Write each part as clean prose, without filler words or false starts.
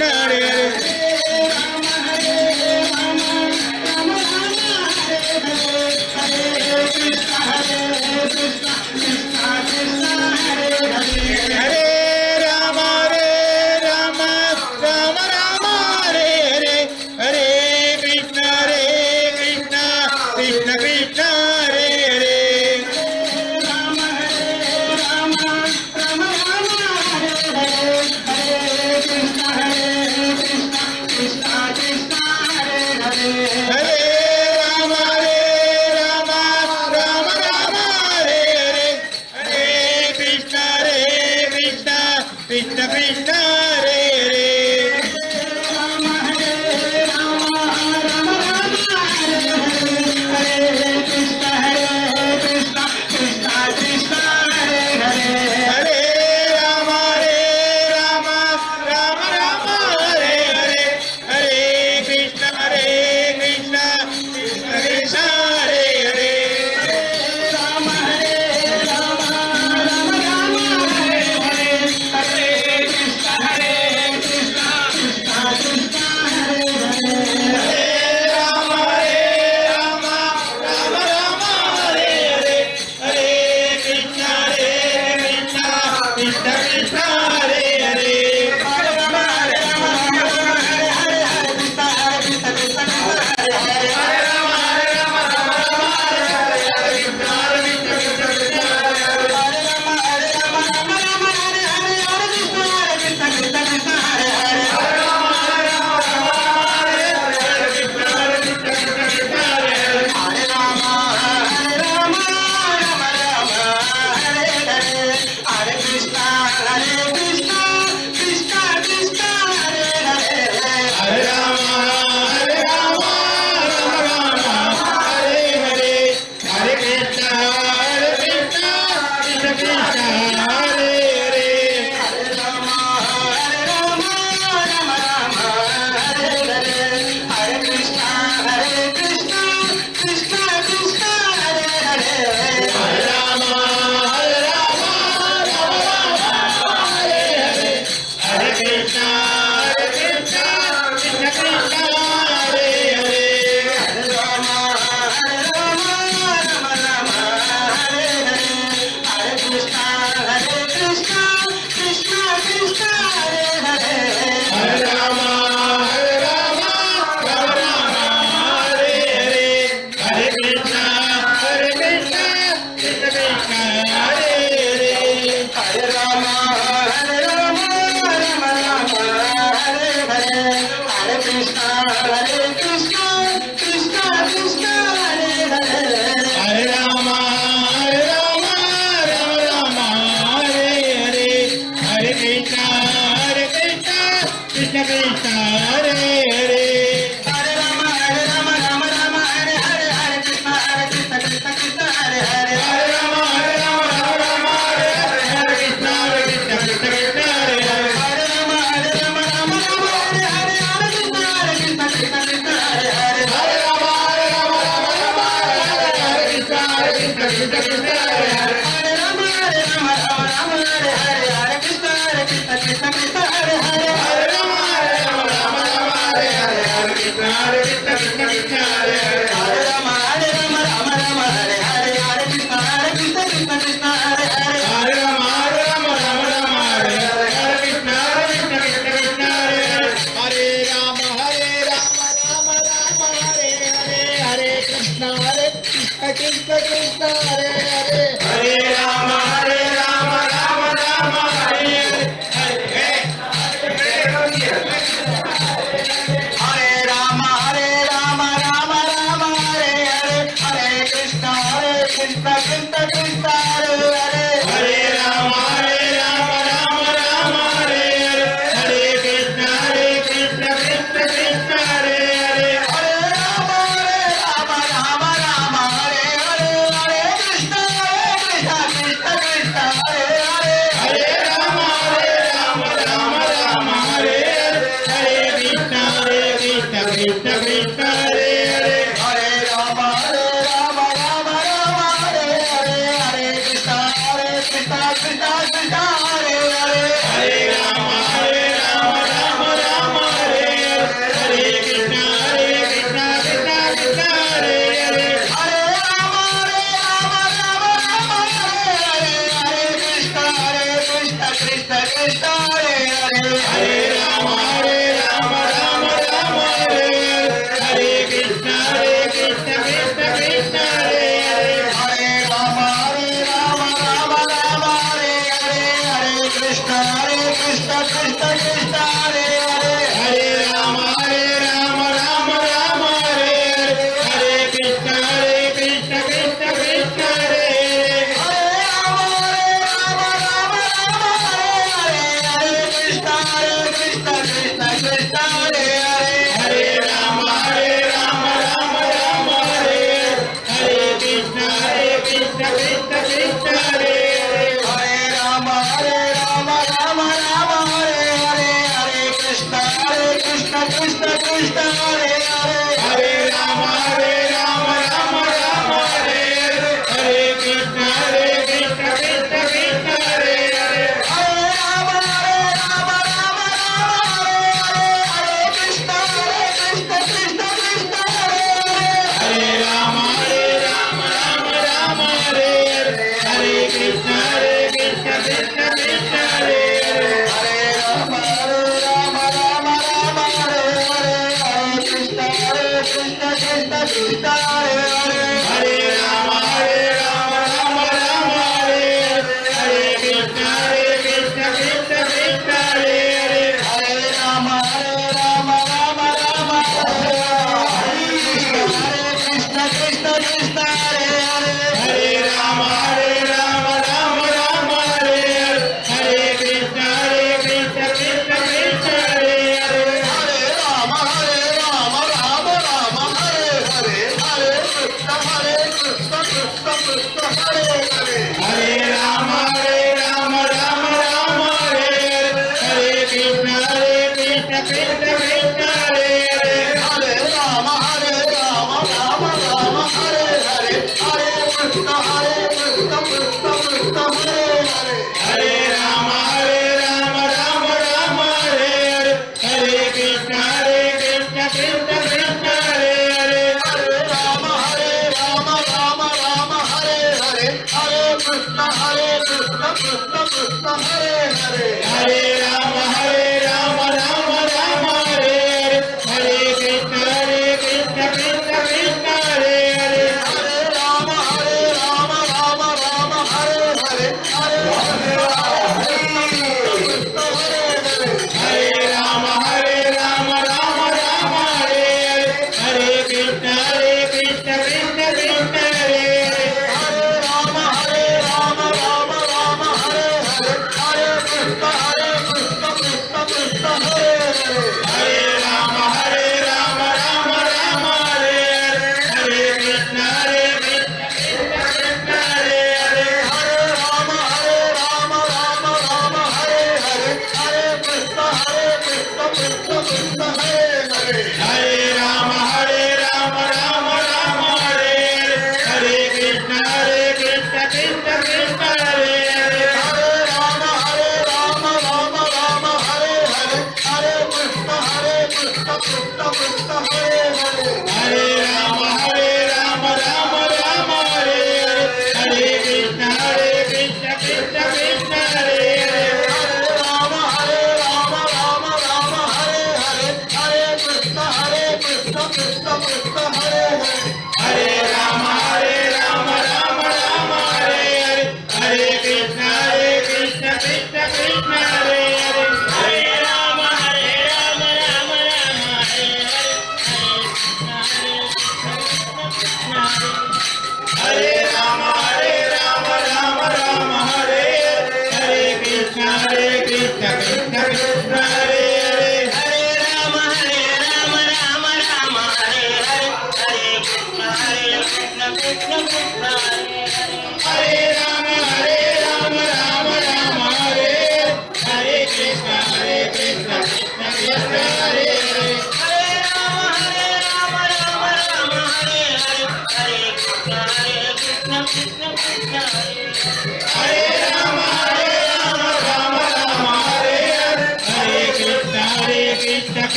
Krishna Hare Krishna Krishna Hare Hare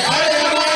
Hare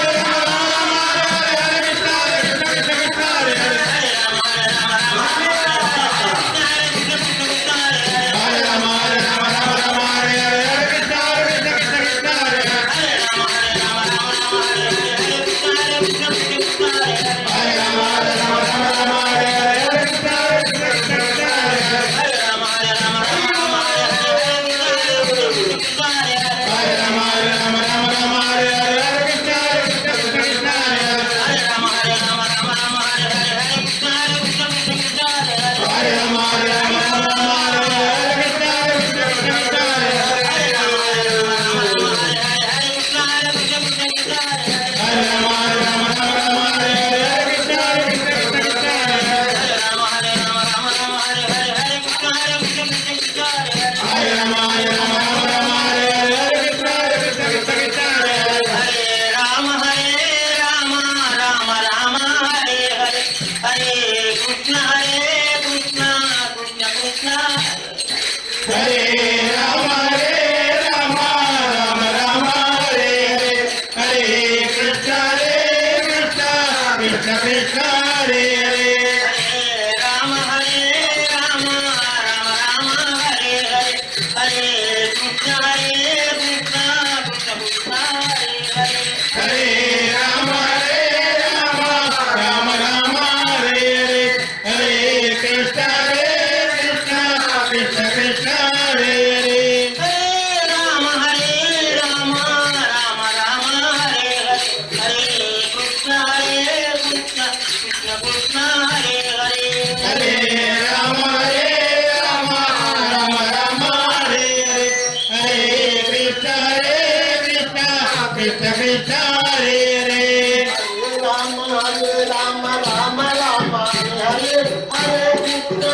Krishna Krishna Hare Hare Rama Rama Rama Rama Hare Hare Krishna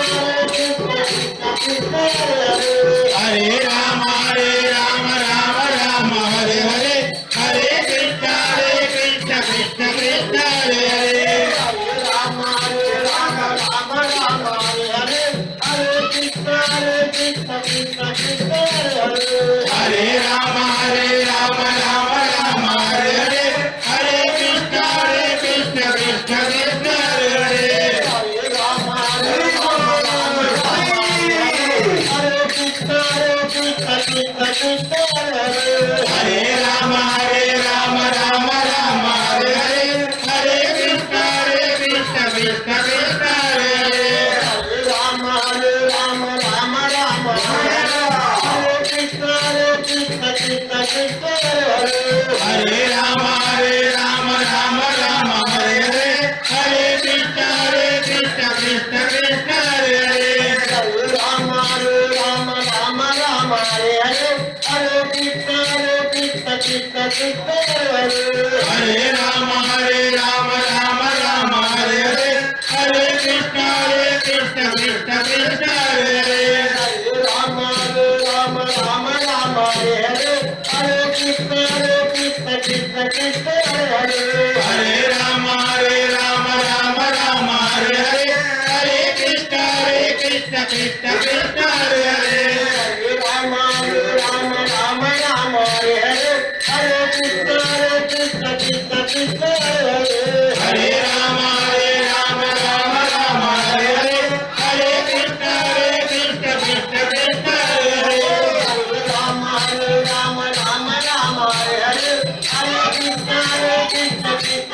Krishna Krishna Hare Hare Rama Rama Rama Hare Hare Hare Krishna Krishna Krishna Hare Hare Rama Rama Rama Rama Hare Hare Krishna Krishna Krishna Hare Hare Rama Rama Rama Hare Hare Hare Krishna Krishna Krishna Hare Hare Rama Krishna Krishna Hare Rama Rama Rama Hare Hare Hare Krishna Krishna Krishna Hare Hare Rama Rama Rama Rama Hare Krishna Krishna Krishna Hare Rama Rama Rama Hare Hare Hare Krishna Krishna Krishna Hare Hare Rama Rama Rama Rama Hare Hare Krishna Krishna Krishna Hare Rama Rama Rama Hare Hare Hare Krishna Krishna Krishna Hare Hare Rama Rama Rama Rama Hare Hare Krishna Krishna Krishna Hare Rama Rama Rama Hare Hare Hare Krishna Krishna Krishna Hare Hare Rama Rama Rama Rama Hare Hare Krishna Krishna Krishna Hare Rama Rama Rama Hare Hare Hare Krishna Krishna Krishna Hare Hare Rama Rama Rama Rama Hare Hare Krishna Krishna Krishna Hare Rama Rama Rama Hare Hare Hare Krishna Krishna Krishna Hare Hare Hare Rama Rama Rama Hare Hare Krishna Krishna Krishna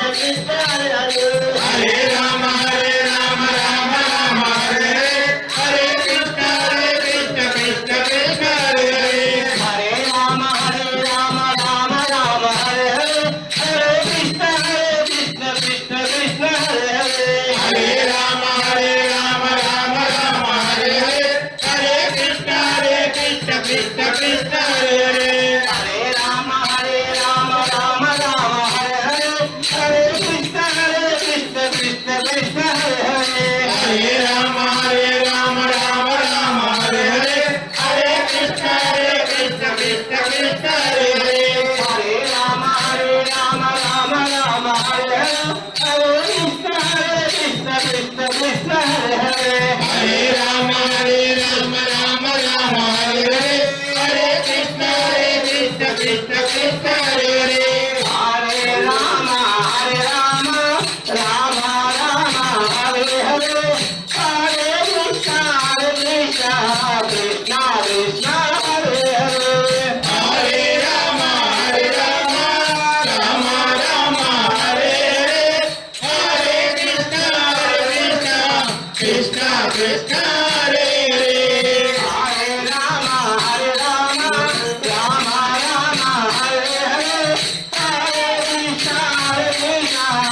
Hare Hare Hare Rama Rama Rama Hare Hare Hare Krishna Krishna Krishna Hare Hare Hare Rama Rama Rama Hare Hare Krishna Krishna Krishna Hare Hare Hare Rama Rama Rama Hare Hare Hare Krishna Krishna Krishna Hare Hare Hare Rama Rama Rama Hare Hare Krishna Krishna Krishna Hare Hare Hare Rama Rama Rama Hare Hare Hare Krishna Krishna Krishna Hare Hare Hare Rama Rama Rama Hare Hare Hare Krishna Krishna Krishna Hare Hare Hare Rama Rama Rama Hare Hare Hare Krishna Krishna Krishna Hare Hare Hare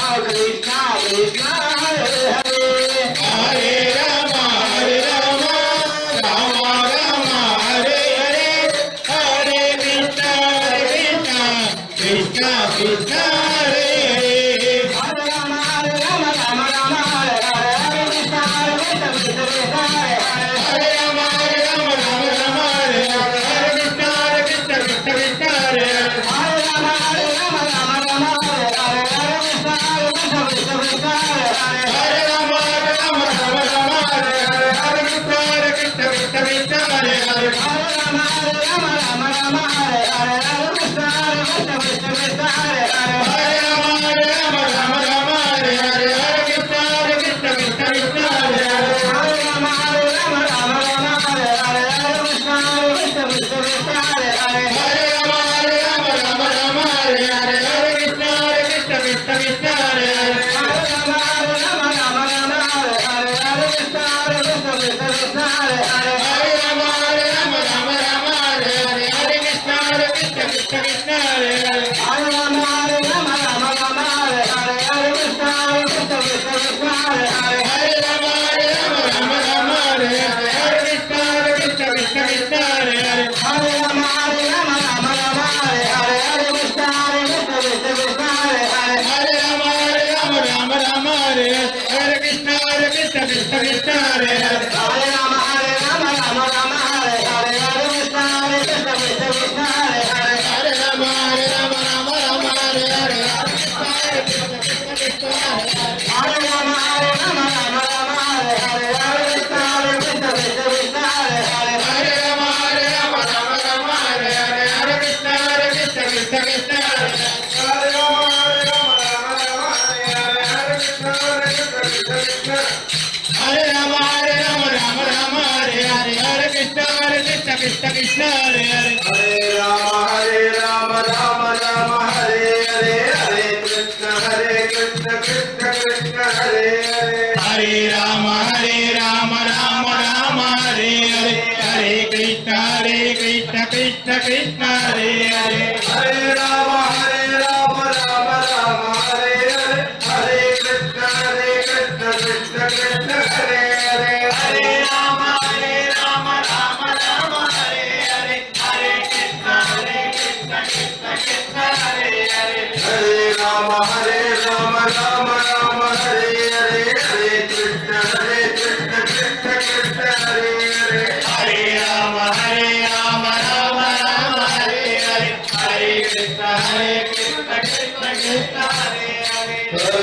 Rama Rama Rama Hare Hare Hare Krishna Krishna Krishna Hare Hare Hare Rama Rama Rama Hare Hare Hare Krishna Krishna Krishna Hare Hare Hare Rama Rama Rama Hare Hare Krishna Krishna Krishna Hare Hare Hare Rama Rama Hare Hare Krishna Krishna Krishna Hare Hare Hare Rama Rama Rama Hare Hare Krishna Krishna Krishna Hare Hare Hare Rama Rama Hare Hare Krishna Krishna Krishna Hare Hare Hare Rama Rama Rama Hare Hare Krishna Krishna Krishna Hare Hare Hare Rama Rama Hare Hare Krishna Krishna Krishna Hare Hare Hare Rama Rama Rama Hare Hare Krishna Krishna Krishna Hare Hare Hare Rama Rama Hare Hare Krishna Krishna Krishna Hare Hare Hare Rama Rama Rama Hare Hare Krishna Krishna Krishna Hare Hare Hare Rama Rama Hare Hare Krishna Krishna Krishna Hare Hare Hare Rama Rama Rama Hare Hare Krishna Krishna Krishna Hare Hare Hare Rama Rama Hare Hare Krishna Krishna Krishna Hare Hare Hare Rama Rama Rama Hare Hare Krishna Krishna Krishna Hare Hare Rama Hare Rama Rama Rama Hare Hare Hare Krishna Krishna Krishna Hare Rama Hare Rama Rama Rama Hare Hare Hare Krishna Krishna Krishna Hare Hare Hare Rama Hare Rama Rama Rama Hare Hare Hare Krishna Krishna Krishna Hare Hare Hare Rama Hare Rama Rama Rama Hare Hare Hare Krishna Krishna Krishna Hare Hare Hare Rama Hare Rama Rama Rama Hare Hare Hare Krishna Krishna Krishna Hare Hare Hare Rama Hare Rama Rama Rama Hare Hare Hare Krishna Krishna Krishna Hare Hare Hare Rama Hare Rama Rama Rama Hare Hare Hare Krishna Krishna Krishna Hare Hare Hare Rama Hare Rama Rama Rama Hare Hare Hare Krishna Krishna Krishna Hare Hare Hare Rama Hare Rama Rama Rama Hare Hare Hare Krishna Krishna Hare Hare Hare Rama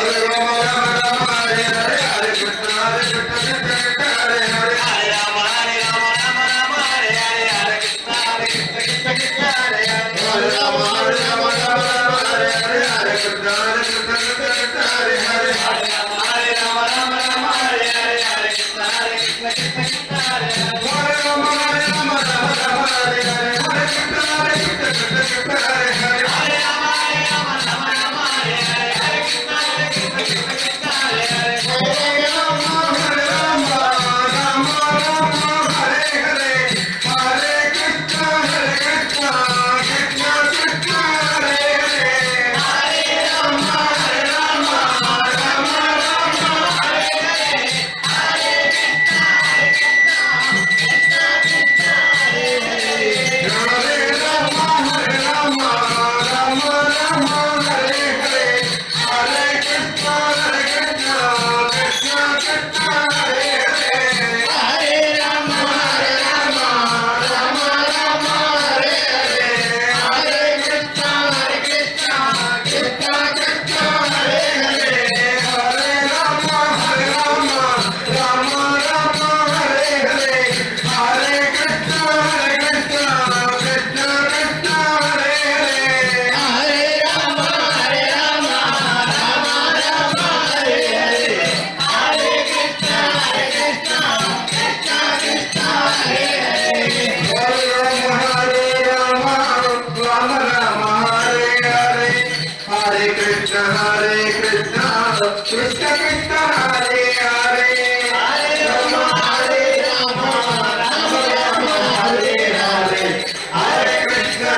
Hare Rama Rama Rama Hare Hare Hare Krishna Krishna Krishna Hare Hare Hare Rama Hare Rama Rama Rama Hare Hare Hare Krishna Krishna Hare Hare Hare Rama Hare Rama Rama Rama Hare Hare Hare Krishna Krishna Krishna Hare Hare Hare Rama Hare Rama Rama Rama Hare Hare Hare Krishna Krishna Hare Hare Hare Rama Hare Rama Rama Rama Hare Hare Hare Krishna Krishna Krishna Hare Hare Hare Rama Hare Rama Rama Rama Hare Hare Hare Krishna Krishna Krishna Hare Hare Hare Rama Hare Rama Rama Rama Hare Hare Hare Krishna Krishna Krishna Hare Hare Hare Rama Hare Rama Rama Rama Hare Hare Hare Krishna Krishna Krishna Hare Hare Hare Rama Hare Rama Rama Rama Hare Hare Hare Krishna Krishna Krishna Hare Hare Hare Rama Hare Rama Rama Rama Hare Hare Hare Krishna Krishna Krishna Hare Hare Hare Rama Hare Rama Rama Rama Hare Hare Hare Krishna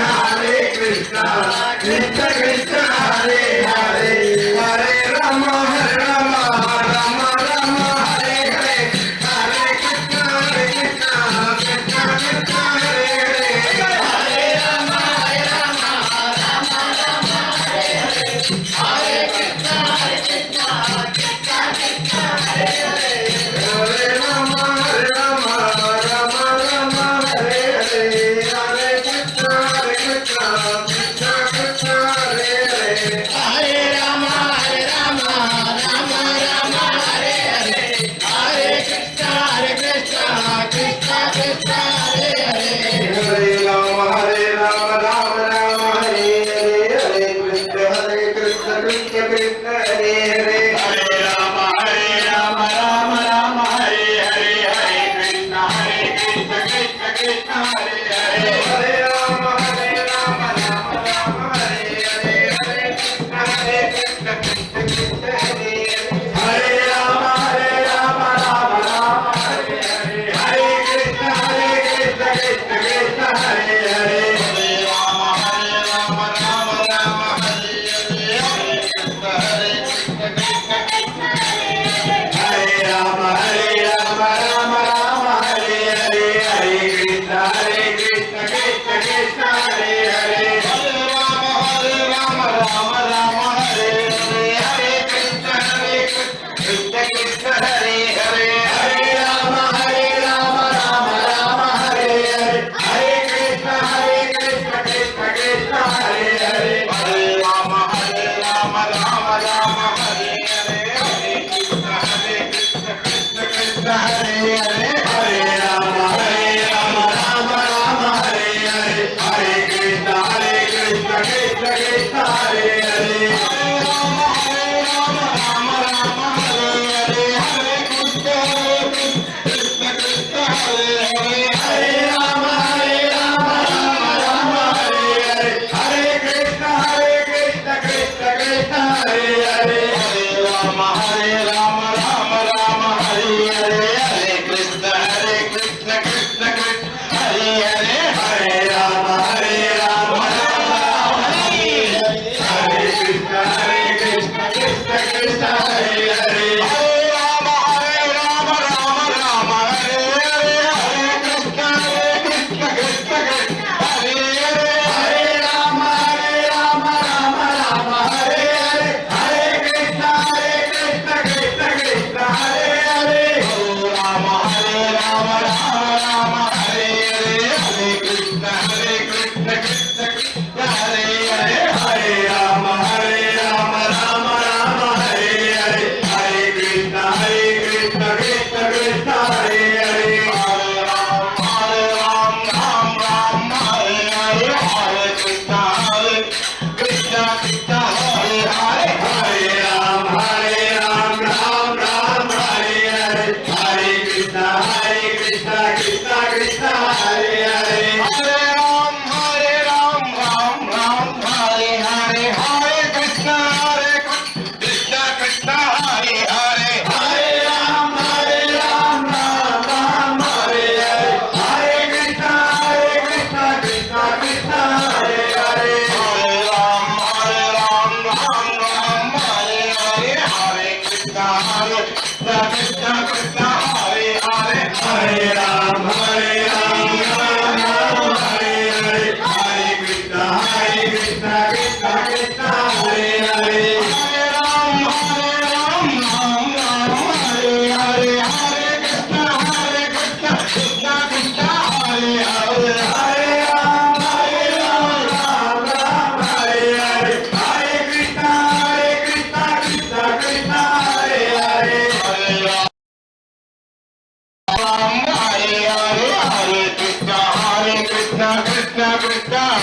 Krishna Krishna Hare Hare Hare Rama Hare Rama Rama Rama Hare Hare Hare Krishna Krishna Krishna Hare Hare Hare Rama Hare Rama Rama Rama Hare Hare Hare Krishna Krishna Krishna Hare Hare Hare Rama Hare Rama Rama Rama Hare Hare Hare Krishna Krishna Krishna Hare Hare Hare Rama Hare Rama Rama Rama Hare Hare Hare Krishna Krishna Krishna Hare Hare Hare Rama Hare Rama Rama Rama Hare Hare Hare Krishna Krishna Krishna Hare Hare Hare Rama Hare Rama Rama Rama Hare Hare Hare Krishna Krishna Krishna Hare Hare Hare Rama Hare Rama Rama Rama Hare Hare Hare Krishna Krishna Krishna Hare Hare Hare Rama Hare Rama Rama Rama Hare Hare Hare Krishna Krishna Krishna Hare Hare Hare Rama Hare Rama Rama Rama Hare Hare Hare Krishna Krishna Krishna Hare Hare Hare Rama Hare Rama Rama Rama Hare Hare Hare Krishna Krishna Krishna Hare Hare Hare Rama Hare Rama Rama Rama Hare Hare Hare Krishna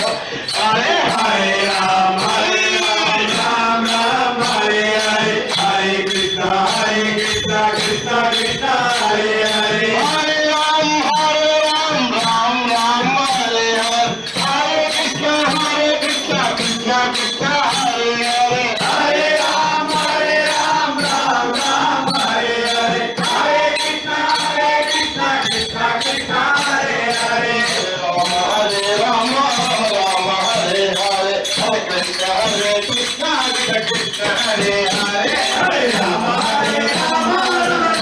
Hare Hare Ram, Ram Ram, Hare Hare, Hare Krishna, Krishna Krishna, Hare Hare. Hare Ram, Ram Ram, Hare Hare, Hare Krishna, Krishna Krishna, Hare Hare. Hare Ram, Ram Ram, Hare Hare, Hare Krishna, Krishna Krishna, Hare Hare. Hare Ram, Ram Hare Hare, Hare Krishna, Krishna Krishna, Hare Hare. Hare Ram,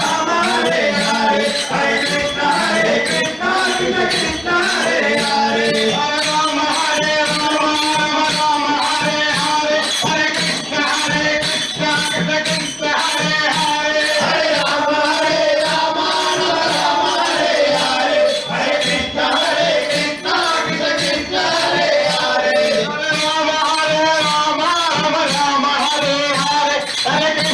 Ram Hare Hare, Hare Krishna, Krishna Krishna, Hare Hare. Hare Ram, Ram Hare Hare, Hare Krishna, Krishna Krishna, Hare Hare. Hare Ram, Ram Hare Hare, Hare Krishna, Krishna Krishna, Hare Hare. Hare Ram, Ram Hare Hare, Hare Krishna,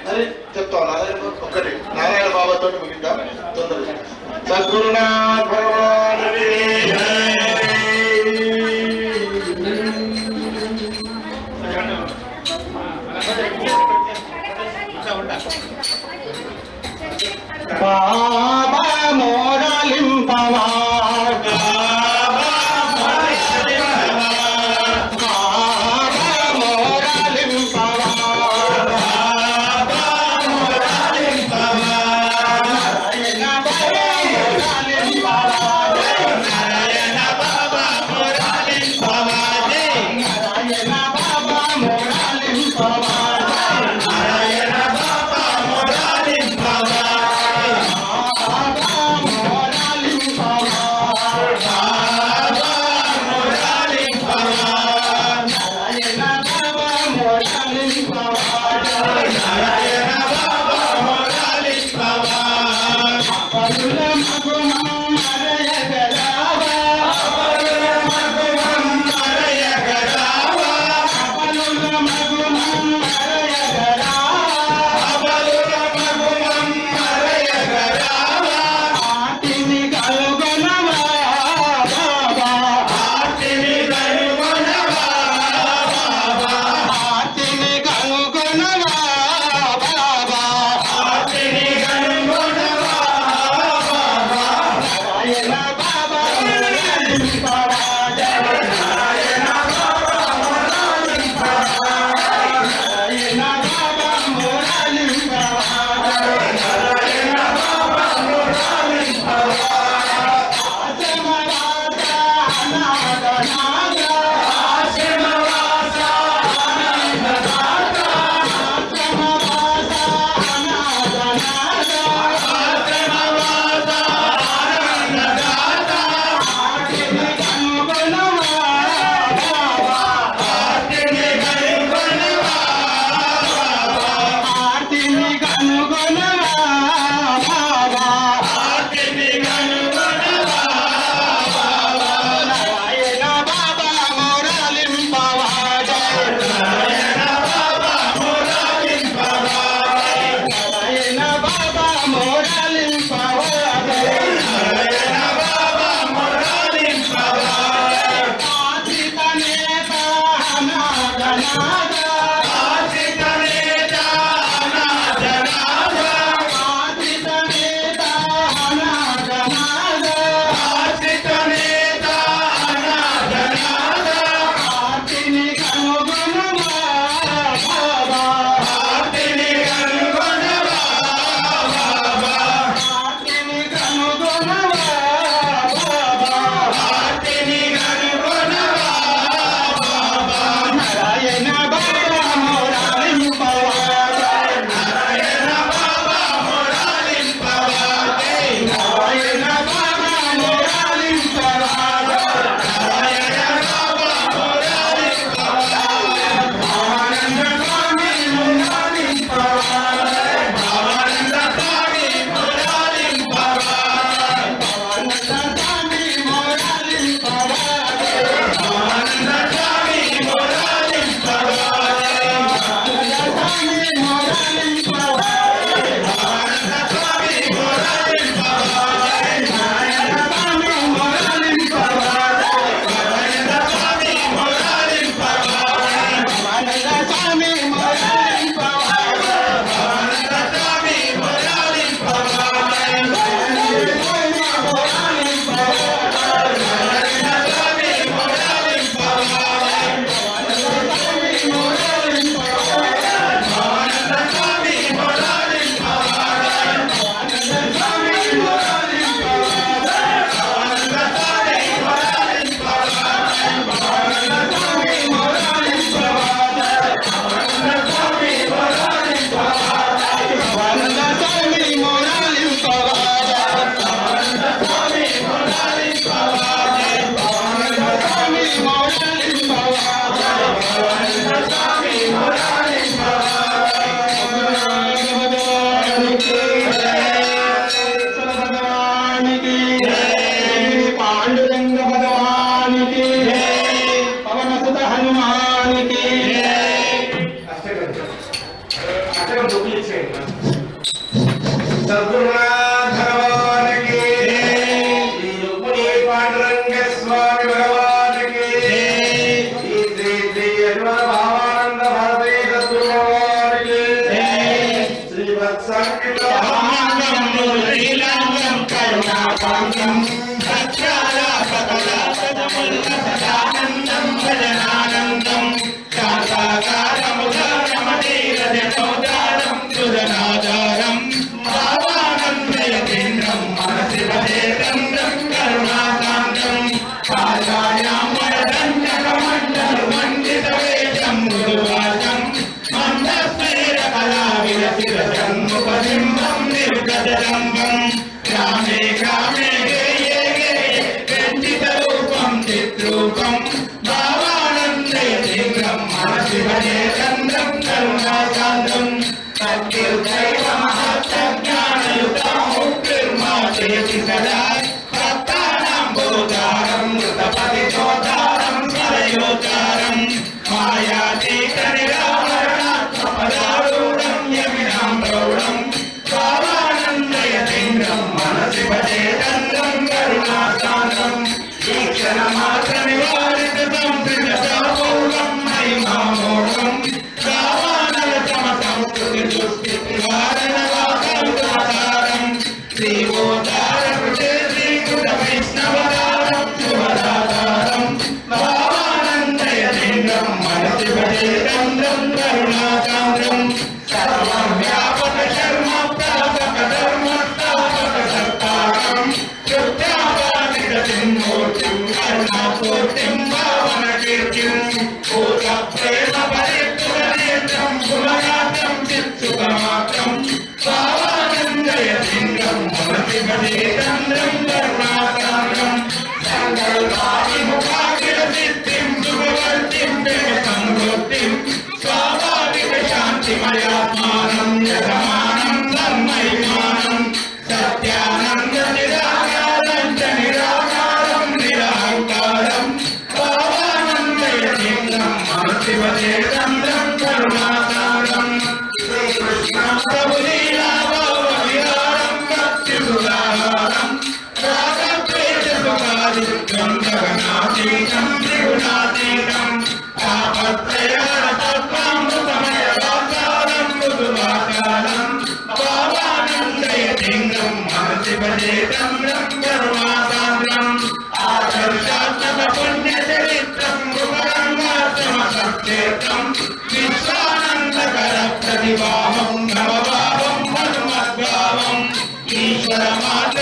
అరే చెప్తావు నారాయణ ఒక్కటి నారాయణ బాబాతో ముగిద్దాం తొందరగా సద్గురునాథ్ భగవాన్ బాబా మోరలింపవా సర్వాంగం సదానందం భజనానందం శాంతాకారముదారమణీరజనోదారం సురనాదారం భావానందయతేంద్రం మనసి భజేంద్రం కరుణాకాంతం కాళాయాం వరదండకమండలు మండితవేషం మృదువాచం మందస్మైరకళావిలసిరజం ఉపబింబం నిర్గతజంబం గ్రామే గ్రామే గేయే గేయే రూపం చిత్రూపం భావానందయతేంద్రం మనసి భజేంద్రం కరుణాకాంతం సత్యుదైవ మహత్జ్ఞానయుతం ముక్తిర్మాచేతి సదా భక్తానాం భూతారం మృతపతితోతారం స్మరయోతారం మాయాతీత నిరావరణాత్మపదారూఢం యమినాం ప్రౌఢం భావానందయతేంద్రం మనసి భజేంద్రం కరుణాకాంతం ఈక్షణమాత్ర నివారితం త్రిజటాపౌరం మహిమామోఢం సంస్కృతి దుస్థితి వారణవాసారం శ్రీవోదారం శ్రీకృత వైష్ణవదారం శుభదాతారం భావానందయతేంద్రం మనసి భజేంద్రం కరుణాకాంతం సర్వం వ్యాపక శర్మ ప్రాపక ధర్మ స్థాపక సత్తారం కృత్యాపాదితం మూర్తిం కరుణాపూర్తిం భావన కీర్తిం భూత ప్రేమ పరిపూర్ణేత్రం పునరాత్రం చిత్సుఖమాత్రం భావానందయతేంద్రం మనసి భజేంద్రం కరుణాకాంతం సంకల్పాభిముఖాఖిల సిద్ధిం సుఖవర్తిం సంవృద్ధిం స్వాభావిక శాంతిమయాత్మానం యజమానం ధర్మైమానం సత్యానంద నిరాకారం చ నిరాకారం నిరాకారం భావానందయతేంద్రం మనసి భజేంద్రం కరుణాకాంతం శ్రీకృష్ణ ప్రభు లీలా భావ విహారం భక్తి సుధారం రాగద్వేష సుఖాదిత్యం గగనాతీతం త్రిగుణాతీతం తాపత్రయామృతమయ వాకారం మృదువాకారం భావానందయతేంద్రం మనసి భజేంద్రం కరుణాకాంతం ఆదర్శాత్మక పుణ్య చరిత్రం మృగరంగాశ్రమ సత్యేత్రం విశ్వానందకర ప్రతిభావం నవభావం హనుమద్భావం ఈశ్వర మాత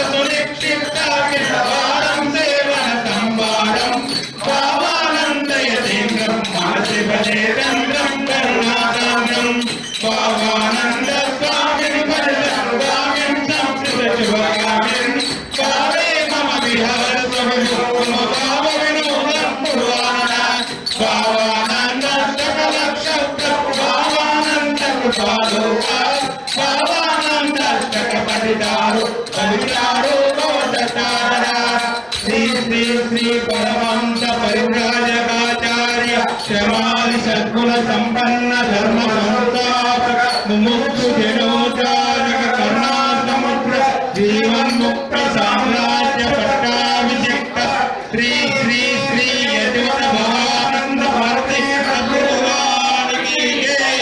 సునిక్షిప్తాకిలవారం సేవన సంవారం భావానందయతేంద్రం మనసి భజేంద్రం కరుణాకాంతం భావానంద స్వామిని పరిణామిం సంస్కృత శుభగామిం కాలే మమ విహార స్వవిమోహ భావ వినోదం పురాణ భావానంద సకల క్షత్ర భావానంద కృపాలోక భావానందష్టక పఠితారు పవిత్రారు భవతార శ్రీ శ్రీ శ్రీ పరమంత పరివ్రాజకాచార్య క్షమాలి సద్గుణ సంపన్న ధర్మ సంస్థాపక ముముక్షు జనోచారక కరుణా సముద్ర జీవన్ముక్త సామ్రాజ్య పట్టాభిషిక్త శ్రీ శ్రీ శ్రీ యజువన భవానంద భారతి ప్రభువానికి జై.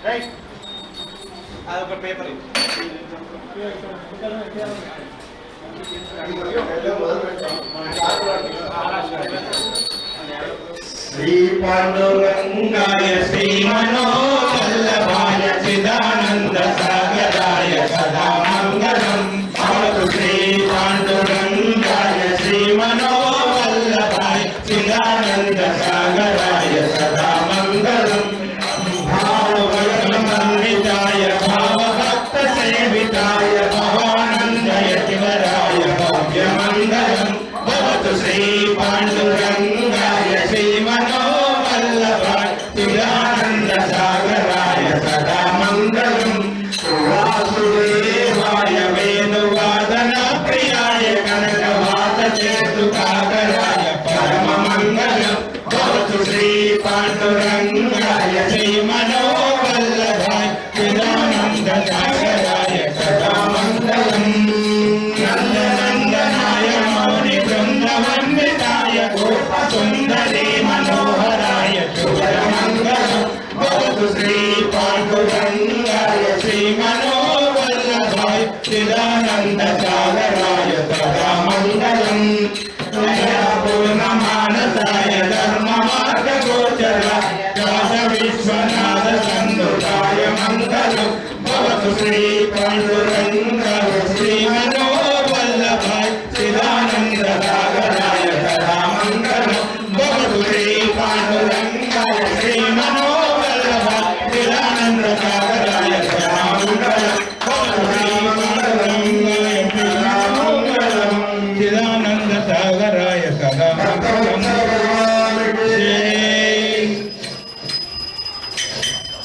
జై. అదొక పేపర్ శ్రీ పాండురంగాయ శ్రీ మనోవల్లభాయ చిదానంద సాగరాయ సదా మంగళం భవతు. శ్రీ పాండురంగాయ శ్రీ మనోవల్లభాయ చిదానంద సాగరాయ సదా మంగళం. భావవైమండితాయ భావభక్త సేవితాయ భవాయ సచ్చిదానంద సాగరాయ సదా మంగళం పూర్ణమానసాయ ధర్మ మార్గ గోచరాయ కాశ విశ్వనాథ సందుతాయ మంగళం భవతు శ్రీ పాండురంగ శ్రీ మనోవల్లభాయ చిదానంద సాగరాయ సదా మంగళం భవతు శ్రీ పాండురంగ శ్రీ మనోవల్లభాయ చిదానంద సాగరాయ సదా మంగళం భవతు శ్రీ పాండురంగాయ మంగళం చిదానంద సాగరాయ సదా మంగళం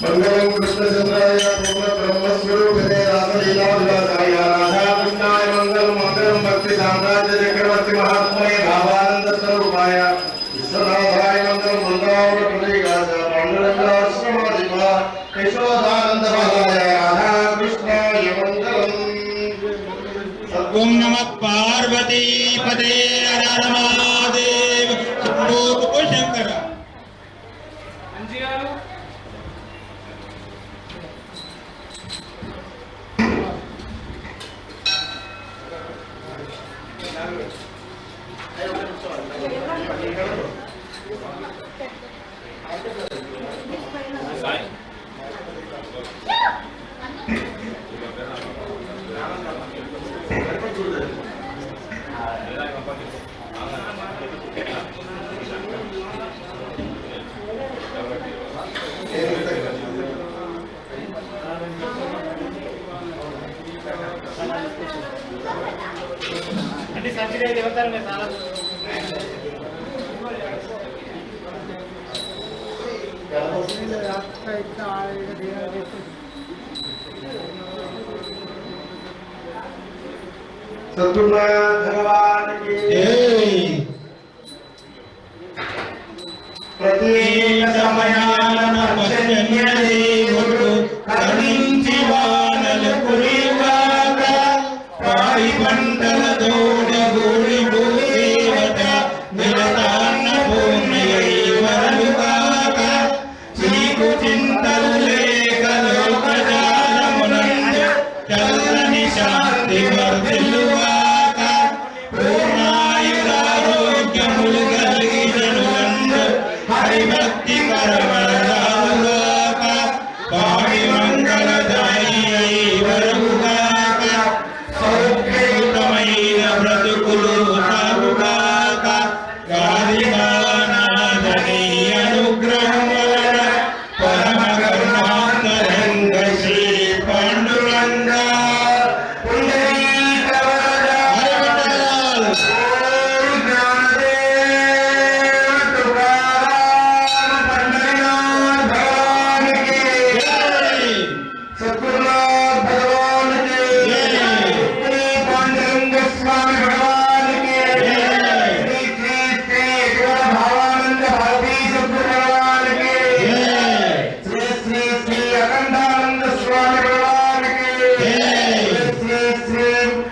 మంగళం కృష్ణచంద్రాయ పూర్ణ బ్రహ్మస్వరూపిణే రాసలీలా విలాసాయ రాధాకృష్ణాయ మంగళం మంగళం భక్తి సామ్రాజ్య చక్రవర్తి మహాత్మనే భావానంద స్వరూపాయ విశ్వనాథాయ మంగళం బృందావన ప్రదేగాస పాండురంగాశ్రమాధిప యశోదానంద బాలాయ రాధాకృష్ణాయ మంగళం. ఓం నమః పార్వతీ పదే హర హర మహాదేవ్ శంభో శంకర. అంటే సంచిగా దేవతారు మీరు చాలా सद्गुरुनाथ भगवान की ప్రత్యేక సమయాన పశ్చన్య దేవుడు కరుణించి వానలు కురివాక పాడి పంటల తోడి గూడి భూదేవత నిరతాన్న పూర్ణయై వరలుగాక చీకు చింతలు లేక లోకజాలమునందు చల్లని శాంతి వర్ధిల్లుగాక పూర్ణాయురారోగ్యములు కలిగి జనులందు హరిభక్తి పరమరాలుగాక పాడి మంగళదాయి అయి వరముగాక సౌఖ్యయుతమైన బ్రతుకులు సాగుగాక గాదిగానాథని అనుగ్రహం వలన పరమ కరుణాంతరంగ శ్రీ పాండురంగ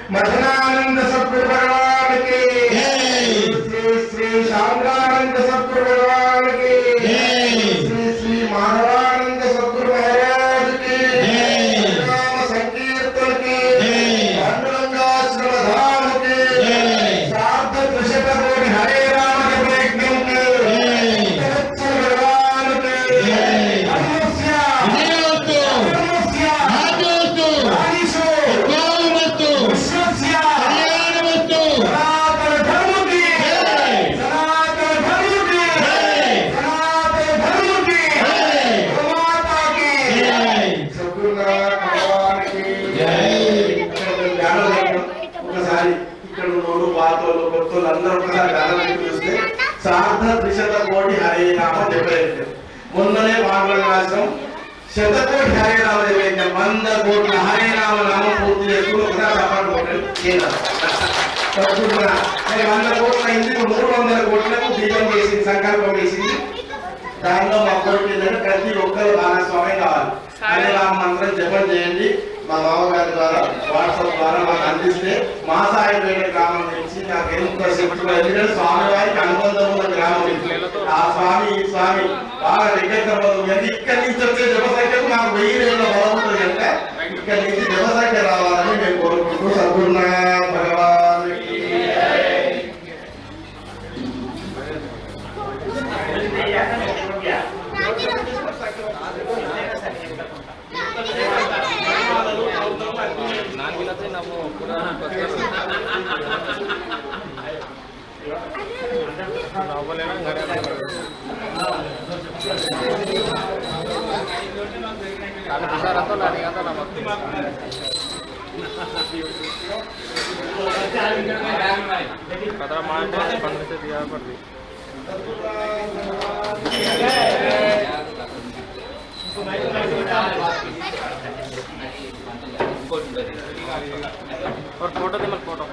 मदनानंद सतगुरु भगवान की श्री श्री शांतानंद सतगुरु भगवान की श्री श्री माधवानंद सतगुरु महाराज की नाम संकीर्तन की पांडुरंगाश्रम धाम की सार्थ त्रिशत कोटि हरे राम के प्रयत्न की भगवान की సార్ధ త్రిశత కోటి హరే రామ జపయజ్ఞం మొన్ననే పాండురంగాశ్రం శతకోటి హరే రామ జపయజ్ఞం 100 కోట్ల హరే రామ నామం పూర్తి చేసుకుని ఒకసారి సపాటు కొట్టండి 100 కోట్ల అయింది 300 కోట్లకు దీపం చేసింది సంకల్పం చేసింది దానిలో మా కోరిక ఏంటంటే ప్రతి ఒక్కరు భాగస్వామ్యం కావాలి హరే రామ మంత్రం జపం చేయండి మా మామగారి ద్వారా వాట్సాప్ ద్వారా మాకు అందిస్తే మాసాయిపేట గ్రామం నుంచి నాకు ఎంత శక్తి ఎందుకంటే స్వామి వారికి అనుబంధం ఉన్న గ్రామం ఇది ఆ స్వామి ఈ స్వామి బాగా దగ్గర ఇక్కడి నుంచి వచ్చే జపసంఖ్యకు మాకు 1000 బలం ఉంటుంది అంటే ఇక్కడి నుంచి జపసంఖ్య రావాలని మేము కోరుకుంటూ సద్గురు खतरा मार 15 से दिया पर दी और फोटो दे मत फोटो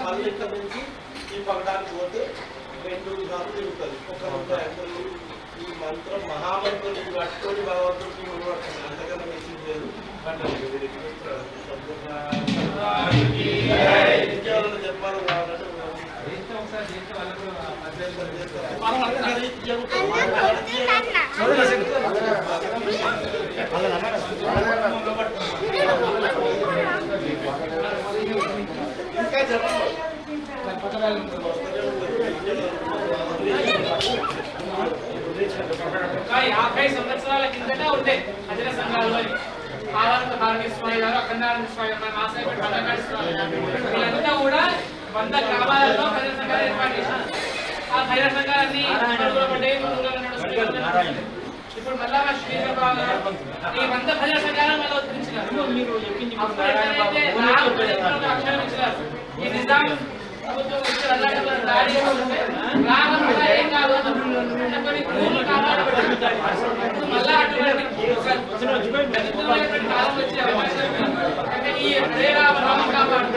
మళ్ళీ ఇక్కడ నుంచి ఈ పగడానికి పోతే 2 సార్లు తిరుగుతుంది. ఈ మంత్రం మహామంత్రం కట్టుకొని భగవంతుడికి అంతకన్నా మెసేజ్ లేదు. ఇంకెవరైనా చెప్పాలి కాబట్టి ఇంకా చెప్పాలి. ఇంకా 50 సంవత్సరాల కిందట ఉండే భజన సంఘాలు అని ఆనంద భారతీ స్వామి గారు అఖండానంద స్వామి గారు మాసాయిపేట బండగాడి స్వామి వీళ్ళంతా కూడా 100 గ్రామాలలో భజన సంఘాలు ఏర్పాటు చేశారు. ఆ భజన సంఘాలన్నీ ఇప్పుడు మళ్ళా శ్రీరామ్ ఈ 100 భజన సంఘాలను మళ్ళీ ఉద్ధరించినారు. అక్షరం ఇచ్చినారు. ఈ నిజాం ప్రభుత్వం వచ్చి ఏం కాదు కొన్ని భూములు కావాలి మళ్ళా అటువంటి కాలం వచ్చే అవకాశం అంటే ఈ రామనామం కాపాడు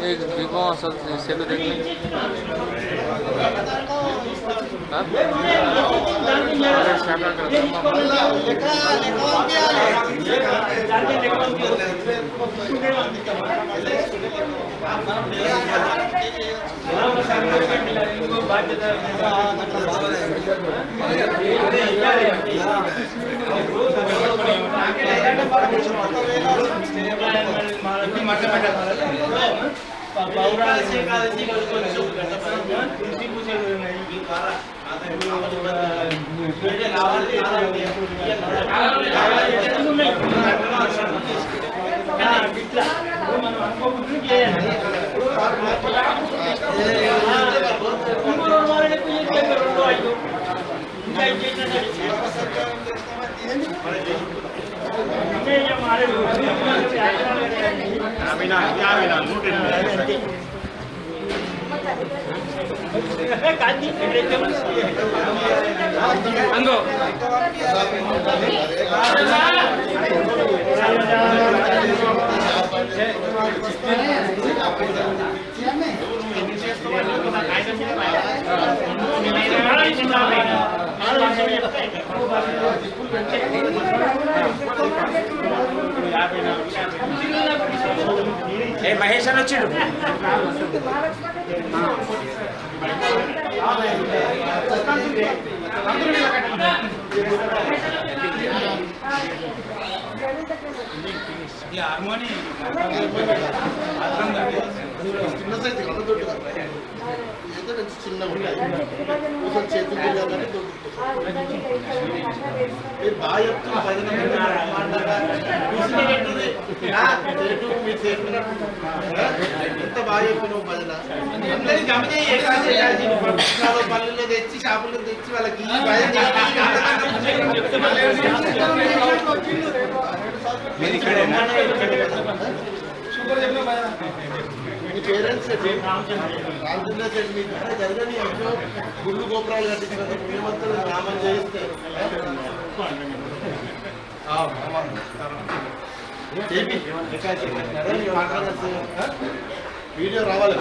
एक विवो असल सेलू देख लें పౌరాణిక ఏకాదశి కొంచెం తులసి పూజలు ఉన్నాయి. अंगो మహేష్ అని వచ్చిండు ఈ హార్మోని చిన్న సైజు అంత దొడ్డు ఏదో చిన్న ఉంటాయి చేతులు మీరు బాగా ఎంత బాగా చెప్పినావు భజన అందరినీ పల్లెల్లో తెచ్చి షాపుల్లో తెచ్చి వాళ్ళకి మీ పేరెంట్స్ రామచంద్ర సెట్ మీ ద్వారా జరగని ఎంతో గుళ్ళు గోపురాలు కట్టించినంత పుణ్యవంతులు నామం చేయిస్తే వీడియో రావాలి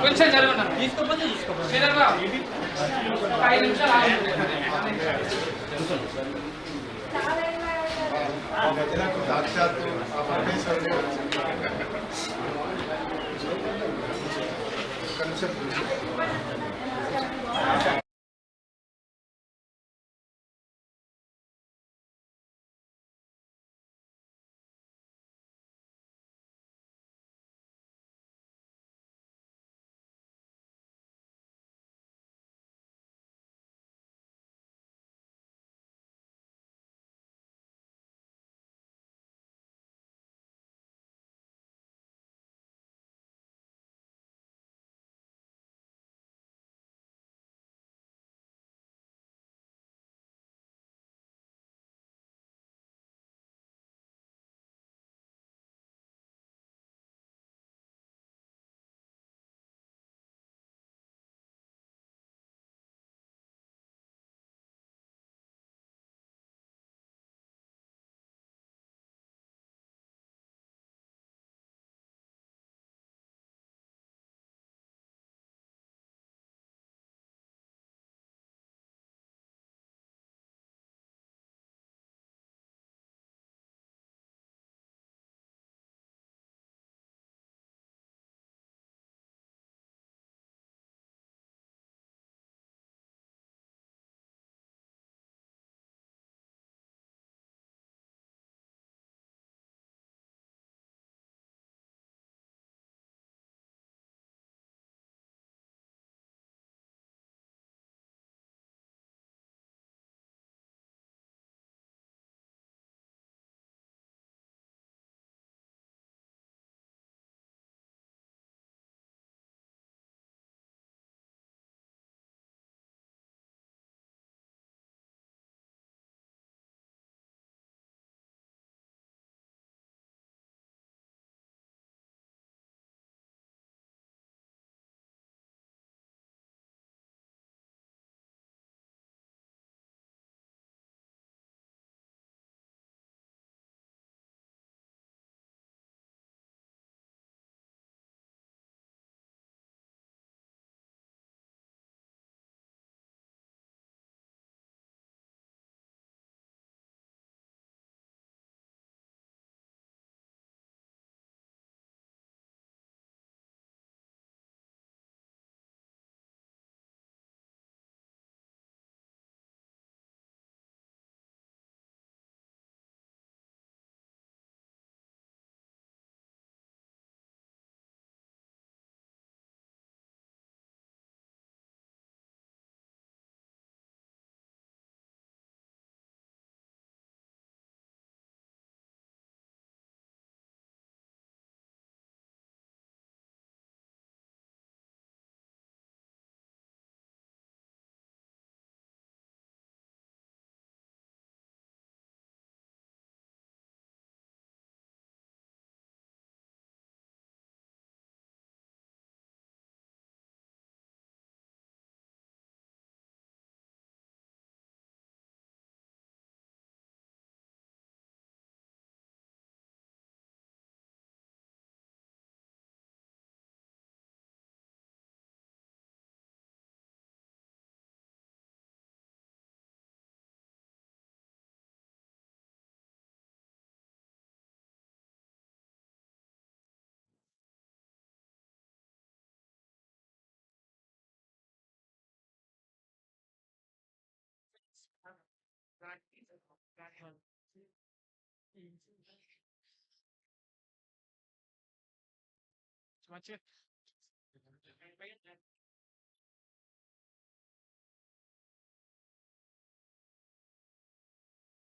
కొంచెం జరగండి శ్రీధర్రావు 5 నిమిషాలు సాక్షాత్తు పరమేశ్వరుడు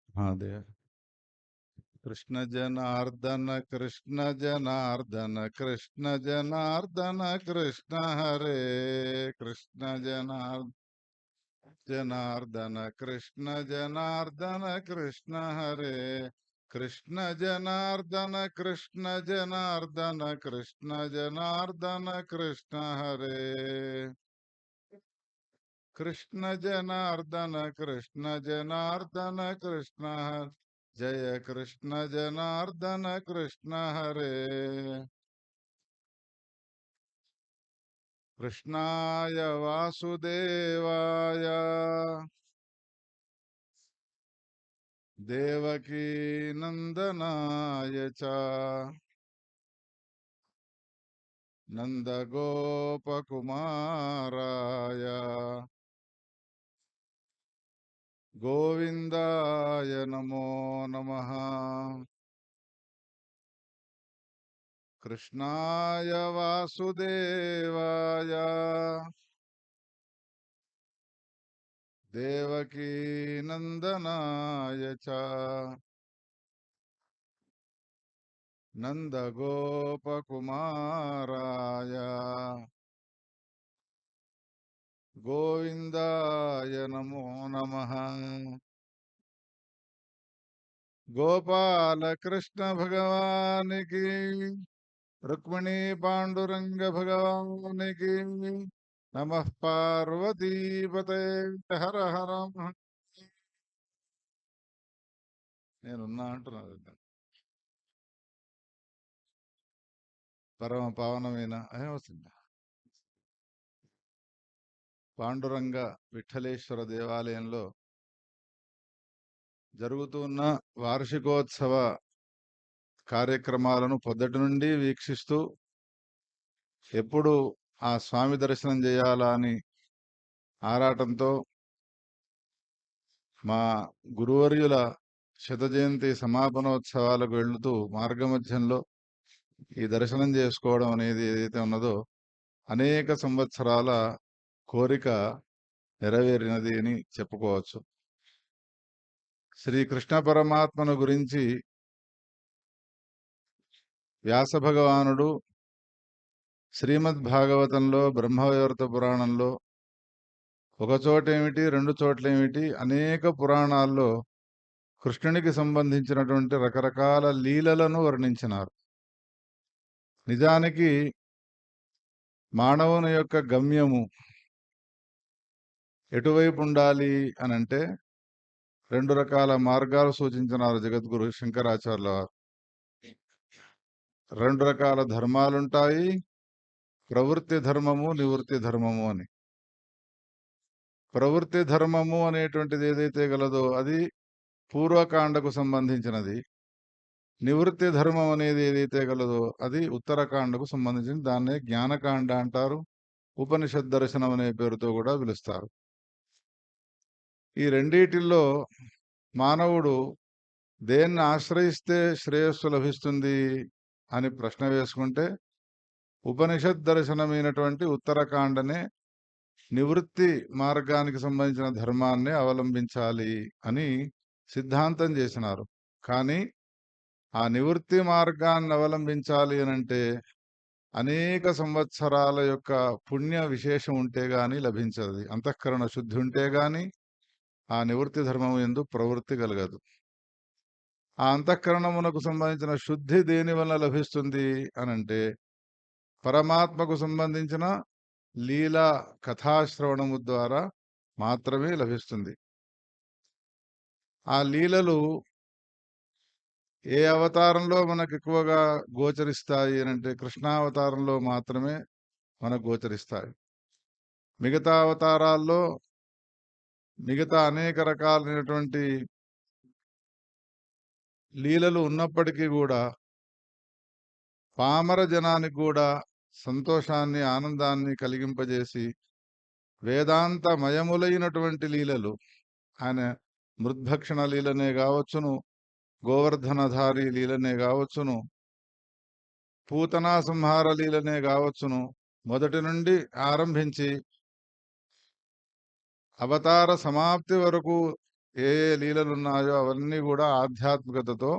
అదే కృష్ణ జనార్దన కృష్ణ జనార్దన కృష్ణ జనార్దన కృష్ణ హరే కృష్ణ జనార్దన కృష్ణ జనార్దన కృష్ణ హరే కృష్ణ జనార్దన కృష్ణ జనార్దన కృష్ణ జనార్దన కృష్ణ హరే కృష్ణ జనార్దన కృష్ణ జనార్దన కృష్ణ జయ కృష్ణ జనార్దన కృష్ణ హరే కృష్ణాయ వాసుదేవాయ దేవకీ నందనాయ చ నందగోపకుమారాయ గోవిందాయ నమో నమః కృష్ణాయ వాసుదేవాయ దేవకీ నందనాయ చ నందగోపకుమారాయ గోవిందాయ నమో నమః గోపాలకృష్ణ భగవానికి రుక్మిణీ పాండురంగ భగవానికి నమః పార్వతీపతే హర హర నేనున్నా అంటున్నాను పరమ పావనమైన వస్తుంది పాండురంగ విఠలేశ్వర దేవాలయంలో జరుగుతున్న వార్షికోత్సవ కార్యక్రమాలను పొద్దుటి నుండి వీక్షిస్తూ ఎప్పుడు ఆ స్వామి దర్శనం చేయాలా అని ఆరాటంతో మా గురువర్యుల శతజయంతి సమాపనోత్సవాలకు వెళుతూ మార్గమధ్యంలో ఈ దర్శనం చేసుకోవడం అనేది ఏదైతే ఉన్నదో అనేక సంవత్సరాల కోరిక నెరవేరినది అని చెప్పుకోవచ్చు. శ్రీకృష్ణ పరమాత్మను గురించి వ్యాస భగవానుడు శ్రీమద్ భాగవతంలో బ్రహ్మవైవర్త పురాణంలో ఒక చోటేమిటి రెండు చోట్లేమిటి అనేక పురాణాల్లో కృష్ణునికి సంబంధించినటువంటి రకరకాల లీలలను వర్ణించినారు. నిజానికి మానవుని యొక్క గమ్యము ఎటువైపు ఉండాలి అనంటే రెండు రకాల మార్గాలు సూచించినారు జగద్గురు శంకరాచార్యుల వారు. రెండు రకాల ధర్మాలుంటాయి, ప్రవృత్తి ధర్మము నివృత్తి ధర్మము అని. ప్రవృత్తి ధర్మము అనేటువంటిది ఏదైతే గలదో అది పూర్వకాండకు సంబంధించినది. నివృత్తి ధర్మం అనేది ఏదైతే గలదో అది ఉత్తరకాండకు సంబంధించింది. దాన్నే జ్ఞానకాండ అంటారు. ఉపనిషద్ దర్శనం అనే పేరుతో కూడా పిలుస్తారు. ఈ రెండిటిల్లో మానవుడు దేన్ని ఆశ్రయిస్తే శ్రేయస్సు లభిస్తుంది అని ప్రశ్న వేసుకుంటే ఉపనిషద్ దర్శనమైనటువంటి ఉత్తరకాండనే నివృత్తి మార్గానికి సంబంధించిన ధర్మాన్ని అవలంబించాలి అని సిద్ధాంతం చేసినారు. కానీ ఆ నివృత్తి మార్గాన్ని అవలంబించాలి అనంటే అనేక సంవత్సరాల యొక్క పుణ్య విశేషం ఉంటే గాని లభించదు. అంతఃకరణ శుద్ధి ఉంటే గాని ఆ నివృత్తి ధర్మము యందు ప్రవృత్తి కలగదు. ఆ అంతఃకరణమునకు సంబంధించిన శుద్ధి దేని వల్ల లభిస్తుంది అనంటే పరమాత్మకు సంబంధించిన లీలా కథాశ్రవణము ద్వారా మాత్రమే లభిస్తుంది. ఆ లీలలు ఏ అవతారంలో మనకు ఎక్కువగా గోచరిస్తాయి అనంటే కృష్ణావతారంలో మాత్రమే మనకు గోచరిస్తాయి. మిగతా అవతారాల్లో మిగతా అనేక రకాలైనటువంటి లీలలు ఉన్నప్పటికీ కూడా పామర జనానికి కూడా సంతోషాన్ని ఆనందాన్ని కలిగింపజేసి వేదాంతమయములైనటువంటి లీలలు ఆయన మృద్భక్షణ లీలనే కావచ్చును, గోవర్ధనధారి లీలనే కావచ్చును, పూతనా సంహార లీలనే కావచ్చును, మొదటి నుండి ఆరంభించి అవతార సమాప్తి వరకు ఏ ఏ లీలలున్నాయో అవన్నీ కూడా ఆధ్యాత్మికతతో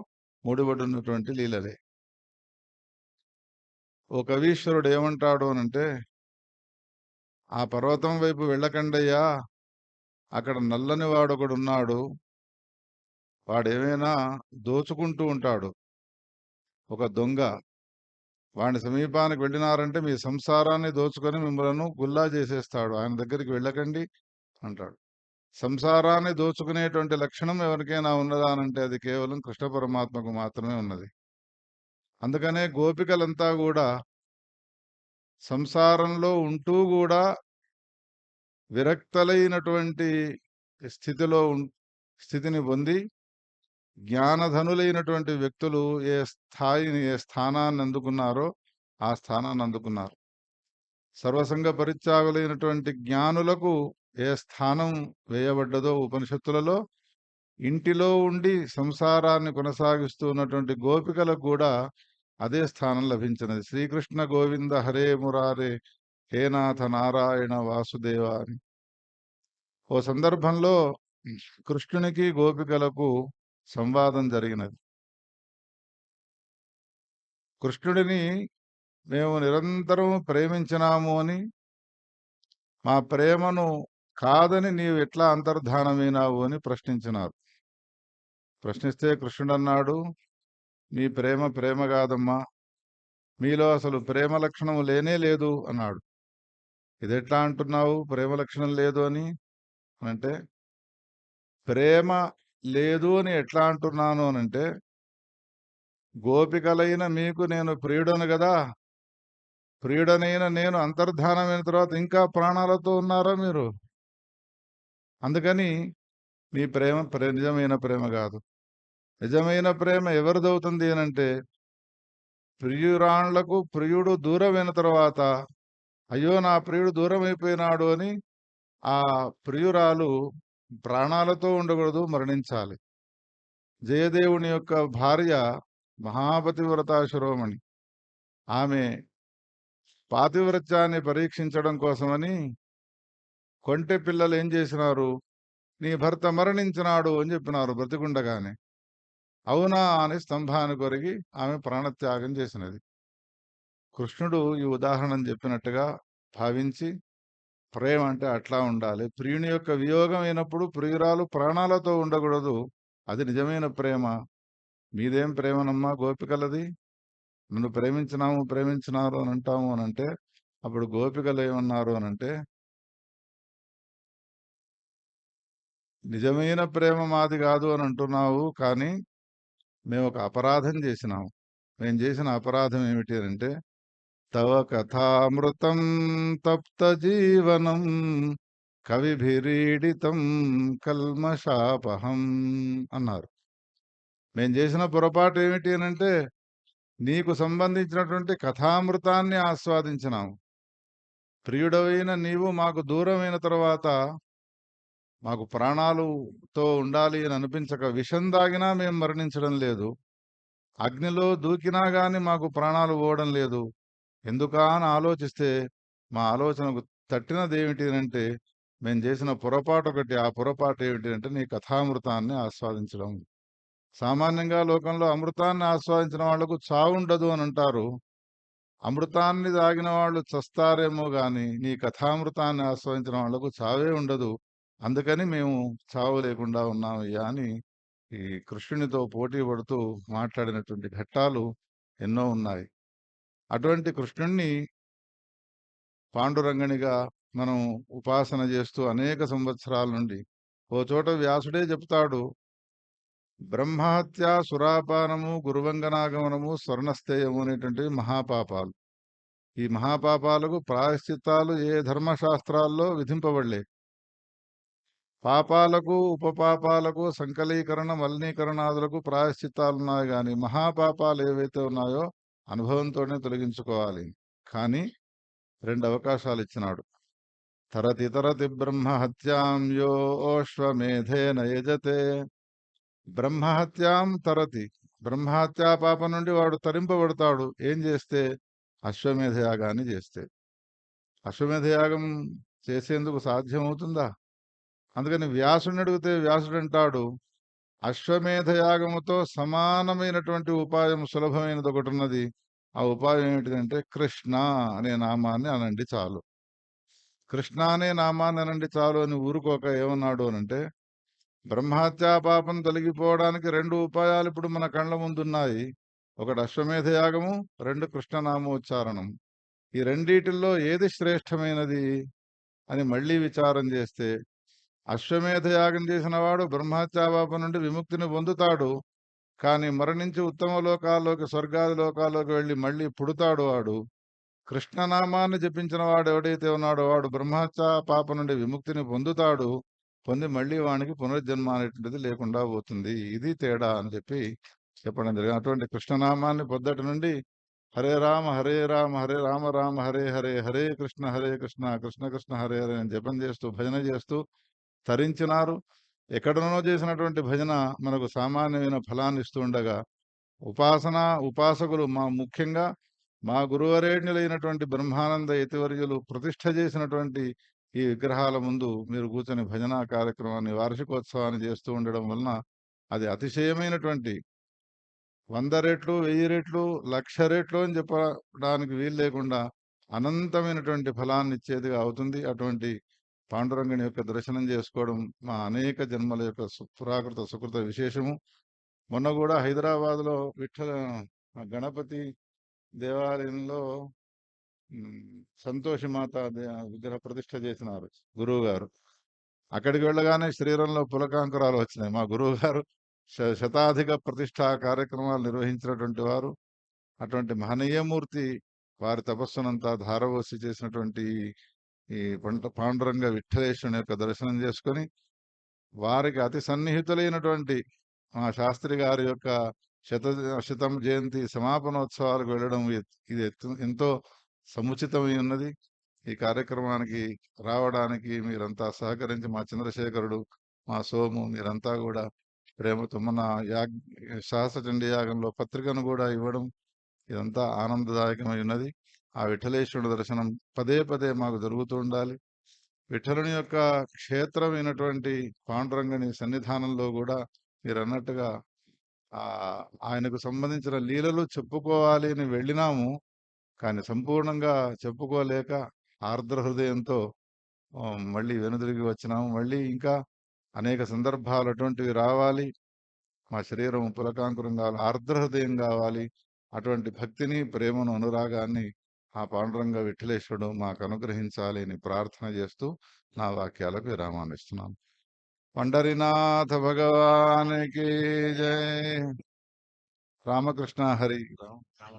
ముడిపడినటువంటి లీలలే. ఓ కవీశ్వరుడు ఏమంటాడు అనంటే, ఆ పర్వతం వైపు వెళ్ళకండయ్యా, అక్కడ నల్లని వాడొకడున్నాడు, వాడేమైనా దోచుకుంటూ ఉంటాడు, ఒక దొంగ. వాడి సమీపానికి వెళ్ళినారంటే మీ సంసారాన్ని దోచుకొని మిమ్మల్ని గుల్లా చేసేస్తాడు, ఆయన దగ్గరికి వెళ్ళకండి అంటాడు. సంసారాన్ని దోచుకునేటువంటి లక్షణం ఎవరికైనా ఉన్నదా అనంటే అది కేవలం కృష్ణ పరమాత్మకు మాత్రమే ఉన్నది. అందుకనే గోపికలంతా కూడా సంసారంలో ఉంటూ కూడా విరక్తలైనటువంటి స్థితిని పొంది జ్ఞానధనులైనటువంటి వ్యక్తులు ఏ స్థాయిని, ఏ స్థానాన్ని అందుకున్నారో ఆ స్థానాన్ని అందుకున్నారు. సర్వసంగ పరిత్యాగులైనటువంటి జ్ఞానులకు ఏ స్థానం వేయబడ్డదో ఉపనిషత్తులలో, ఇంటిలో ఉండి సంసారాన్ని కొనసాగిస్తున్నటువంటి గోపికలకు కూడా అదే స్థానం లభించినది. శ్రీకృష్ణ గోవింద హరే మురారే హే నాథ నారాయణ వాసుదేవ అని. ఓ సందర్భంలో కృష్ణునికి గోపికలకు సంవాదం జరిగినది. కృష్ణుడిని మేము నిరంతరం ప్రేమించినాము అని, మా ప్రేమను కాదని నీవు ఎట్లా అంతర్ధానమైనావు అని ప్రశ్నించినారు. ప్రశ్నిస్తే కృష్ణుడు అన్నాడు, మీ ప్రేమ ప్రేమ కాదమ్మా, మీలో అసలు ప్రేమ లక్షణం లేనే లేదు అన్నాడు. ఇదెట్లా అంటున్నావు ప్రేమ లక్షణం లేదు అని అంటే, ప్రేమ లేదు అని ఎట్లా అంటున్నాను అనంటే, గోపికలైన మీకు నేను ప్రియుడను కదా, ప్రియుడనైన నేను అంతర్ధానమైన తర్వాత ఇంకా ప్రాణాలతో ఉన్నారా మీరు? అందుకని మీ ప్రేమ నిజమైన ప్రేమ కాదు. నిజమైన ప్రేమ ఎవరిదవుతుంది అనంటే, ప్రియురాళ్లకు ప్రియుడు దూరమైన తర్వాత అయ్యో నా ప్రియుడు దూరం అయిపోయినాడు అని ఆ ప్రియురాలు ప్రాణాలతో ఉండకూడదు, మరణించాలి. జయదేవుని యొక్క భార్య మహాపతివ్రతా శిరోమణి. ఆమె పాతివ్రత్యాన్ని పరీక్షించడం కోసమని కొంటె పిల్లలు ఏం చేసినారు, నీ భర్త మరణించినాడు అని చెప్పినారు బ్రతికుండగానే. అవునా అని స్తంభాన్ని కొరిగి ఆమె ప్రాణత్యాగం చేసినది. కృష్ణుడు ఈ ఉదాహరణ చెప్పినట్టుగా భావించి, ప్రేమ అంటే అట్లా ఉండాలి. ప్రియుని యొక్క వియోగం అయినప్పుడు ప్రియురాలు ప్రాణాలతో ఉండకూడదు, అది నిజమైన ప్రేమ. మీదేం ప్రేమనమ్మా గోపికలది, నన్ను ప్రేమించినారు అని అంటాము అనంటే, అప్పుడు గోపికలు ఏమన్నారు అనంటే, నిజమైన ప్రేమ మాది కాదు అని అంటున్నావు, కానీ మేము ఒక అపరాధం చేసినాము. మేము చేసిన అపరాధం ఏమిటి అంటే, తవ కథామృతం తప్త జీవనం కవిభిరీడితం కల్మషాపహం అన్నారు. మేము చేసిన పొరపాటు ఏమిటి అనంటే, నీకు సంబంధించినటువంటి కథామృతాన్ని ఆస్వాదించినాము. ప్రియుడవైన నీవు మాకు దూరమైన తర్వాత మాకు ప్రాణాలుతో ఉండాలి అని అనిపించక విషం దాగినా మేము మరణించడం లేదు, అగ్నిలో దూకినా గాని మాకు ప్రాణాలు పోవడం లేదు. ఎందుకా అని ఆలోచిస్తే మా ఆలోచనకు తట్టినది ఏమిటి అంటే, మేము చేసిన పొరపాటు ఒకటి. ఆ పొరపాటు ఏమిటి అంటే నీ కథామృతాన్ని ఆస్వాదించడం. సామాన్యంగా లోకంలో అమృతాన్ని ఆస్వాదించిన వాళ్లకు చావుండదు అని అంటారు. అమృతాన్ని తాగిన వాళ్ళు చస్తారేమో గాని నీ కథామృతాన్ని ఆస్వాదించిన వాళ్లకు చావే ఉండదు. అందుకని మేము చావు లేకుండా ఉన్నామయ్యా అని ఈ కృష్ణునితో పోటీ పడుతూ మాట్లాడినటువంటి ఘట్టాలు ఎన్నో ఉన్నాయి. అటువంటి కృష్ణుణ్ణి పాండురంగనిగా మనం ఉపాసన చేస్తూ అనేక సంవత్సరాల నుండి, ఓ చోట వ్యాసుడే చెప్తాడు, బ్రహ్మహత్య, సురాపానము, గురువంగనాగమనము, స్వర్ణస్థేయము అనేటువంటి మహాపాపాలు. ఈ మహాపాపాలకు ప్రాయశ్చిత్తాలు ఏ ధర్మశాస్త్రాల్లో విధింపబడలే. పాపాలకు, ఉపపాపాలకు, సంకలీకరణ, మలినీకరణాదులకు ప్రాయశ్చిత్తాలున్నాయి, కానీ మహాపాపాలు ఏవైతే ఉన్నాయో అనుభవంతోనే తొలగించుకోవాలి. కానీ 2 అవకాశాలు ఇచ్చినాడు. తరతి తరతి బ్రహ్మహత్యాం యోశ్వమేధేన యజతే. బ్రహ్మహత్యాం తరతి, బ్రహ్మహత్యా పాపం నుండి వాడు తరింపబడతాడు. ఏం చేస్తే? అశ్వమేధ యాగాన్ని చేస్తే. అశ్వమేధ యాగం చేసేందుకు సాధ్యమవుతుందా? అందుకని వ్యాసుని అడిగితే వ్యాసుడు అంటాడు, అశ్వమేధ యాగముతో సమానమైనటువంటి ఉపాయం సులభమైనది ఒకటి ఉన్నది. ఆ ఉపాయం ఏమిటిదంటే కృష్ణ అనే నామాన్ని అనండి చాలు. కృష్ణ అనే నామాన్ని అనండి చాలు అని ఊరుకోక ఏమన్నాడు అనంటే, బ్రహ్మహత్యా పాపం తొలగిపోవడానికి 2 ఉపాయాలు ఇప్పుడు మన కళ్ళ ముందున్నాయి. ఒకటి అశ్వమేధ యాగము, 2 కృష్ణనామోచ్చారణం. ఈ రెండిటిల్లో ఏది శ్రేష్టమైనది అని మళ్ళీ విచారం చేస్తే, అశ్వమేధ యాగం చేసిన వాడు బ్రహ్మహత్యా పాపం నుండి విముక్తిని పొందుతాడు. కానీ మరణించి ఉత్తమ లోకాల్లోకి, స్వర్గాది లోకాల్లోకి వెళ్ళి మళ్ళీ పుడతాడు వాడు. కృష్ణనామాన్ని జపించిన వాడు ఎవడైతే ఉన్నాడో వాడు బ్రహ్మహత్యా పాపం నుండి విముక్తిని పొందుతాడు. పొంది మళ్ళీ వానికి పునర్జన్మ అనేటువంటిది లేకుండా పోతుంది. ఇది తేడా అని చెప్పడం జరిగింది. అటువంటి కృష్ణనామాన్ని పొద్దటి నుండి హరే రామ హరే రామ హరే రామ రామ హరే హరే, హరే కృష్ణ కృష్ణ కృష్ణ హరే హరే అని జపం చేస్తూ భజన చేస్తూ తరించినారు. ఎక్కడనో చేసినటువంటి భజన మనకు సామాన్యమైన ఫలాన్ని ఇస్తూ ఉండగా, ఉపాసకులు ముఖ్యంగా మా గురువరేణ్యులైనటువంటి బ్రహ్మానంద యతివర్యులు ప్రతిష్ఠ చేసినటువంటి ఈ విగ్రహాల ముందు మీరు కూర్చొని భజనా కార్యక్రమాన్ని, వార్షికోత్సవాన్ని చేస్తూ ఉండడం వలన అది అతిశయమైనటువంటి 100 రెట్లు, 1000 రెట్లు, 1,00,000 రెట్లు అని చెప్పడానికి వీలు లేకుండా అనంతమైనటువంటి ఫలాన్ని ఇచ్చేదిగా అవుతుంది. అటువంటి పాండురంగుని యొక్క దర్శనం చేసుకోవడం మా అనేక జన్మల యొక్క పురాకృత సుకృత విశేషము. మొన్న కూడా హైదరాబాద్లో గణపతి దేవాలయంలో సంతోషిమాత విగ్రహ ప్రతిష్ఠ చేసినారు గురువు గారు. అక్కడికి వెళ్ళగానే శరీరంలో పులకాంకురాలు వచ్చినాయి. మా గురువు గారు శతాధిక ప్రతిష్ఠా కార్యక్రమాలు నిర్వహించినటువంటి వారు. అటువంటి మహనీయమూర్తి వారి తపస్సునంతా ధారవోసి చేసినటువంటి ఈ పాండురంగ విఠలేశ్వరుని యొక్క దర్శనం చేసుకొని, వారికి అతి సన్నిహితులైనటువంటి మా శాస్త్రి గారి యొక్క శతం జయంతి సమాపనోత్సవాలకు వెళ్ళడం ఇది ఎంతో సముచితమై ఉన్నది. ఈ కార్యక్రమానికి రావడానికి మీరంతా సహకరించి, మా చంద్రశేఖరుడు, మా సోము, మీరంతా కూడా ప్రేమతో మన సహస్రచండీ యాగంలో పత్రికను కూడా ఇవ్వడం ఇదంతా ఆనందదాయకమై ఉన్నది. ఆ విఠలేశ్వరుడు దర్శనం పదే పదే మాకు జరుగుతూ ఉండాలి. విఠలుని యొక్క క్షేత్రమైనటువంటి పాండురంగని సన్నిధానంలో కూడా మీరు అన్నట్టుగా ఆయనకు సంబంధించిన లీలలు చెప్పుకోవాలి అని వెళ్ళినాము. కానీ సంపూర్ణంగా చెప్పుకోలేక ఆర్ద్ర హృదయంతో మళ్ళీ వెనుదిరిగి వచ్చినాము. మళ్ళీ ఇంకా అనేక సందర్భాలు అటువంటివి రావాలి. మా శరీరం పులకాంకురం కావాలి, ఆర్ద్ర హృదయం కావాలి. అటువంటి భక్తిని, ప్రేమను, అనురాగాన్ని ఆ పాండురంగ విఠలేశ్వరుడు మాకు అనుగ్రహించాలి అని ప్రార్థన చేస్తూ నా వాక్యాలకు విరామాన్ని ఇస్తున్నాను. పండరీనాథ భగవానికి జై. రామకృష్ణ హరి రామ.